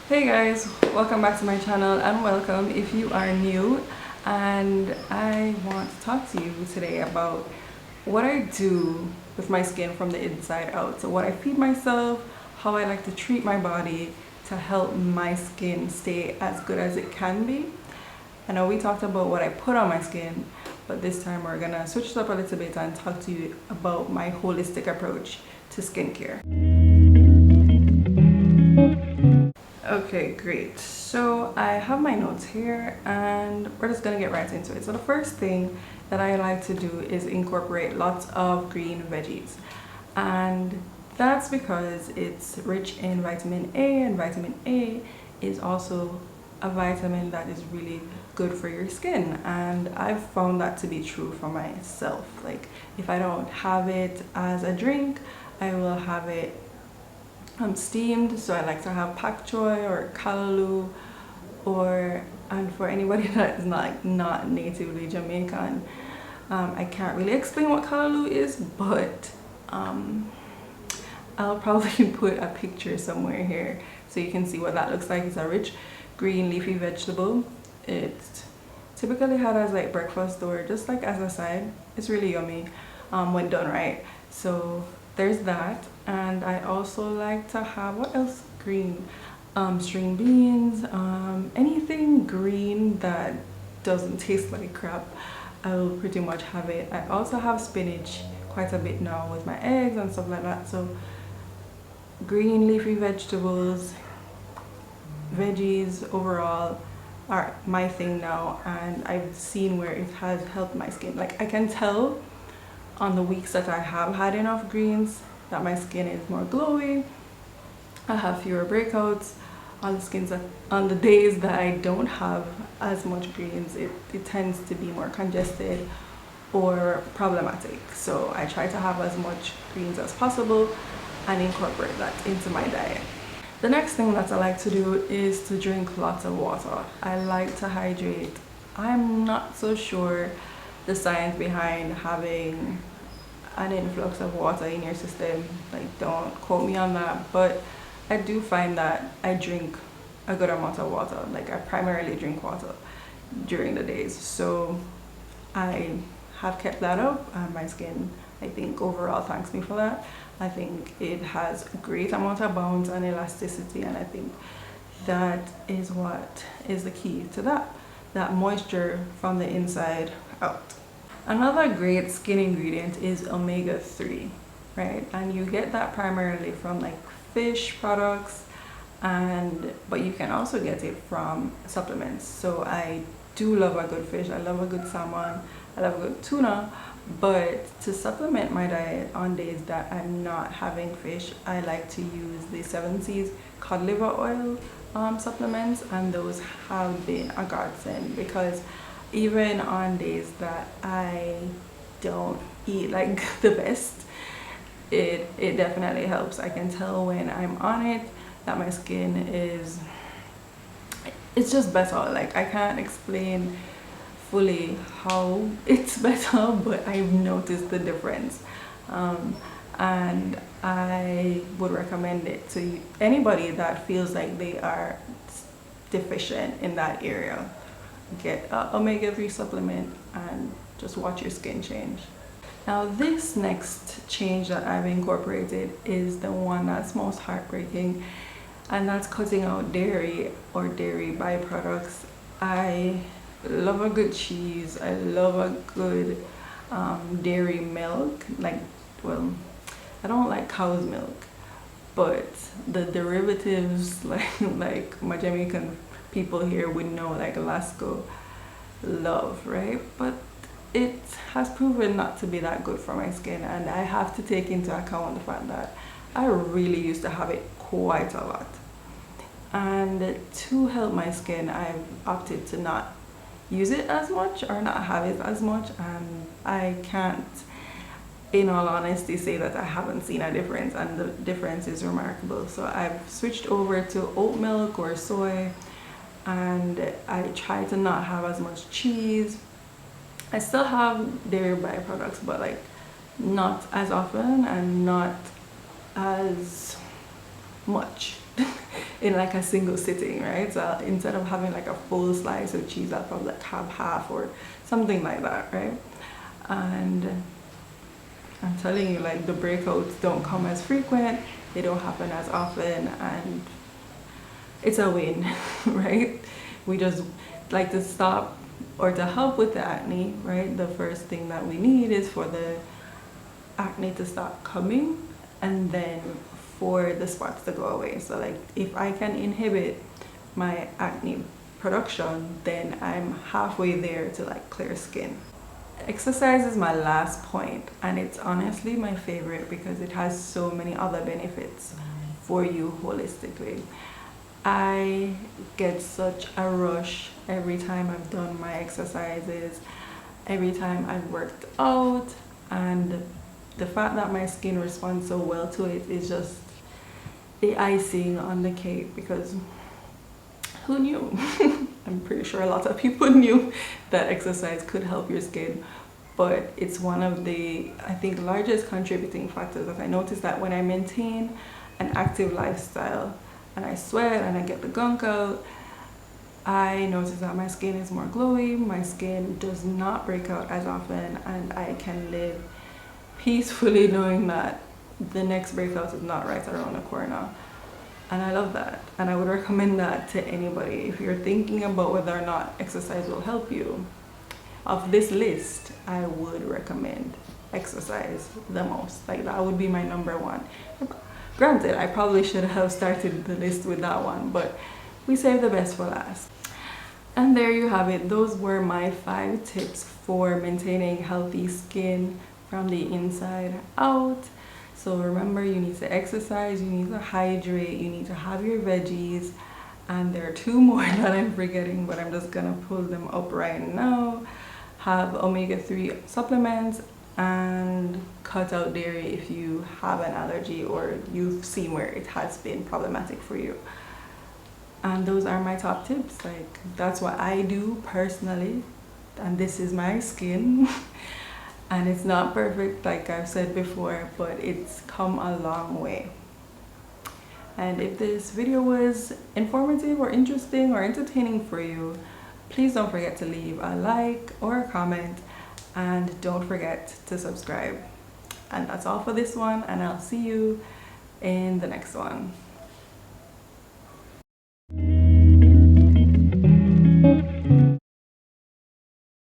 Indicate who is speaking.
Speaker 1: Hey guys, welcome back to my channel and welcome if you are new. And I want to talk to you today about what I do with my skin from the inside out. So what I feed myself, how I like to treat my body to help my skin stay as good as it can be. I know we talked about what I put on my skin, but this time we're gonna switch it up a little bit and talk to you about my holistic approach to skincare. Okay, great. So I have my notes here and we're just gonna get right into it. So the first thing that I like to do is incorporate lots of green veggies. And that's because it's rich in vitamin A, and vitamin A is also a vitamin that is really good for your skin. And I've found that to be true for myself. Like if I don't have it as a drink, I will have it steamed. So I like to have pak choy or callaloo, and for anybody that is not natively Jamaican, I can't really explain what callaloo is, but I'll probably put a picture somewhere here so you can see what that looks like. It's a rich green leafy vegetable. It's typically had as like breakfast or just like as a side. It's really yummy when done right. So there's that. And I also like to have, what else? Green string beans, anything green that doesn't taste like crap, I will pretty much have it. I also have spinach quite a bit now with my eggs and stuff like that. So green leafy vegetables, veggies overall are my thing now, and I've seen where it has helped my skin. Like I can tell on the weeks that I have had enough greens that my skin is more glowy. I have fewer breakouts. On the days that I don't have as much greens, it tends to be more congested or problematic. So I try to have as much greens as possible and incorporate that into my diet. The next thing that I like to do is to drink lots of water. I like to hydrate. I'm not so sure the science behind having an influx of water in your system, like don't quote me on that, but I do find that I drink a good amount of water. Like I primarily drink water during the days, so I have kept that up, and my skin, I think, overall thanks me for that. I think it has a great amount of bounce and elasticity, and I think that is what is the key to that moisture from the inside out. Another great skin ingredient is omega-3, right? And you get that primarily from like fish products, but you can also get it from supplements. So I do love a good fish, I love a good salmon, I love a good tuna, but to supplement my diet on days that I'm not having fish, I like to use the 7 Seas cod liver oil supplements, and those have been a godsend because even on days that I don't eat like the best, it definitely helps. I can tell when I'm on it that my skin it's just better. Like I can't explain fully how it's better, but I've noticed the difference, and I would recommend it to anybody that feels like they are deficient in that area. Get a omega-3 supplement and just watch your skin change. Now this next change that I've incorporated is the one that's most heartbreaking, and that's cutting out dairy or dairy byproducts. I love a good cheese, I love a good dairy milk. Like, well, I don't like cow's milk, but the derivatives like my Jamaican people here would know, like Alaska love, right? But it has proven not to be that good for my skin, and I have to take into account the fact that I really used to have it quite a lot. And to help my skin, I've opted to not use it as much or not have it as much, and I can't, in all honesty, say that I haven't seen a difference, and the difference is remarkable. So I've switched over to oat milk or soy, and I try to not have as much cheese. I still have dairy byproducts, but like not as often and not as much. in like a single sitting, right? So instead of having like a full slice of cheese, I'll probably like have half or something like that, right? And I'm telling you, like, the breakouts don't come as frequent, they don't happen as often, and it's a win, right? We just like to stop, or to help with the acne, right? The first thing that we need is for the acne to stop coming, and then for the spots to go away. So like, if I can inhibit my acne production, then I'm halfway there to like clear skin. Exercise is my last point, and it's honestly my favorite because it has so many other benefits for you holistically. I get such a rush every time I've done my exercises, every time I've worked out, and the fact that my skin responds so well to it is just the icing on the cake, because who knew? I'm pretty sure a lot of people knew that exercise could help your skin, but it's one of the, I think, largest contributing factors. That I noticed that when I maintain an active lifestyle and I sweat and I get the gunk out, I notice that my skin is more glowy, my skin does not break out as often, and I can live peacefully knowing that the next breakout is not right around the corner. And I love that, and I would recommend that to anybody. If you're thinking about whether or not exercise will help you, of this list, I would recommend exercise the most. Like, that would be my number one. Granted, I probably should have started the list with that one, but we save the best for last. And there you have it. Those were my 5 tips for maintaining healthy skin from the inside out. So remember, you need to exercise, you need to hydrate, you need to have your veggies, and there are 2 more that I'm forgetting, but I'm just gonna pull them up right now. Have omega-3 supplements, and cut out dairy if you have an allergy or you've seen where it has been problematic for you. And those are my top tips. Like, that's what I do personally, and this is my skin. And it's not perfect, like I've said before, but it's come a long way. And if this video was informative or interesting or entertaining for you, please don't forget to leave a like or a comment, and don't forget to subscribe. And that's all for this one, and I'll see you in the next one.